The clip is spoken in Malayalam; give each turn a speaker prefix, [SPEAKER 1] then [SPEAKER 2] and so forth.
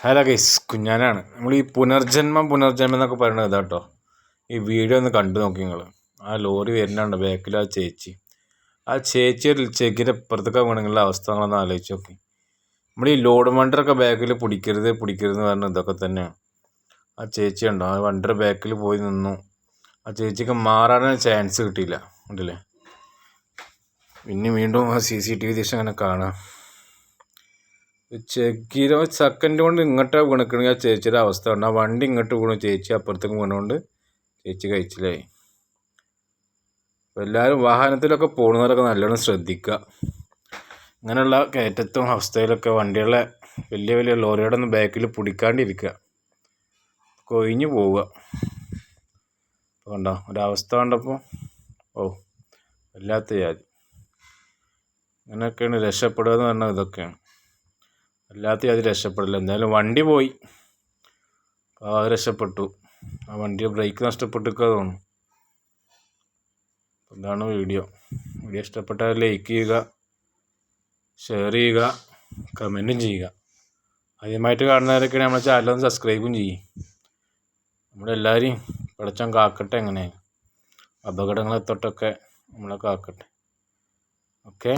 [SPEAKER 1] Hello guys, കുഞ്ഞാനാണ്. നമ്മൾ ഈ പുനർജന്മം എന്നൊക്കെ പറയുന്നത് ഇതാട്ടോ. ഈ വീഡിയോ ഒന്ന് കണ്ടു നോക്കി നിങ്ങൾ. ആ ലോറി വരുന്നുണ്ട് ബാക്കിൽ. ആ ചേച്ചി ഒരു ചെക്കിൻ്റെ ഇപ്പുറത്തൊക്കെ വീണുങ്ങളുടെ അവസ്ഥകളൊന്ന് ആലോചിച്ച് നോക്കി. നമ്മൾ ഈ ലോഡ് വണ്ടറൊക്കെ ബാക്കിൽ പിടിക്കരുത് എന്ന് പറഞ്ഞ ഇതൊക്കെ തന്നെയാണ്. ആ ചേച്ചി ഉണ്ടോ, ആ വണ്ടർ ബാക്കിൽ പോയി നിന്നു. ആ ചേച്ചിക്ക് മാറാനേ ചാൻസ് കിട്ടിയില്ല. ഉണ്ടല്ലേ, പിന്നെ വീണ്ടും ആ CCTV ദൃശ്യം അങ്ങനെ കാണാം. ചെക്കിരോ സെക്കൻഡ് കൊണ്ട് ഇങ്ങോട്ടാണ് വീണിക്കണമെങ്കിൽ ആ ചേച്ചിയുടെ അവസ്ഥ ഉണ്ട്. ആ വണ്ടി ഇങ്ങോട്ട് വീണു, ചേച്ചി അപ്പുറത്തേക്ക് വീണുകൊണ്ട് ചേച്ചി കഴിച്ചിലായി. അപ്പോൾ എല്ലാവരും വാഹനത്തിലൊക്കെ പോകുന്നവരൊക്കെ നല്ലോണം ശ്രദ്ധിക്കുക. ഇങ്ങനെയുള്ള കയറ്റത്തും അവസ്ഥയിലൊക്കെ വണ്ടികളെ വലിയ ലോറിയുടെ ഒന്നും ബാക്കിൽ പിടിക്കാണ്ടിരിക്കുക, കൊഴിഞ്ഞു പോവുക. കണ്ടോ ഒരവസ്ഥ കണ്ടപ്പോൾ വല്ലാത്ത ജാതി. ഇങ്ങനെയൊക്കെയാണ് രക്ഷപ്പെടുക എന്ന് പറഞ്ഞാൽ ഇതൊക്കെയാണ്. അല്ലാത്ത അത് രക്ഷപ്പെടില്ല. എന്തായാലും വണ്ടി പോയി, അത് രക്ഷപ്പെട്ടു. ആ വണ്ടി ബ്രേക്ക് നഷ്ടപ്പെട്ടിരിക്കുക തോന്നുന്നു. ഇതാണ് വീഡിയോ ഇഷ്ടപ്പെട്ടാൽ ലൈക്ക് ചെയ്യുക, ഷെയർ ചെയ്യുക, കമൻറ്റും ചെയ്യുക. ആദ്യമായിട്ട് കാണുന്നവരൊക്കെയാണ് നമ്മുടെ ചാനലൊന്ന് സബ്സ്ക്രൈബും ചെയ്യും. നമ്മളെല്ലാവരെയും പടച്ചോൻ കാക്കട്ടെ. എങ്ങനെ അപകടങ്ങളെ തൊട്ടൊക്കെ നമ്മളെ കാക്കട്ടെ. ഓക്കെ.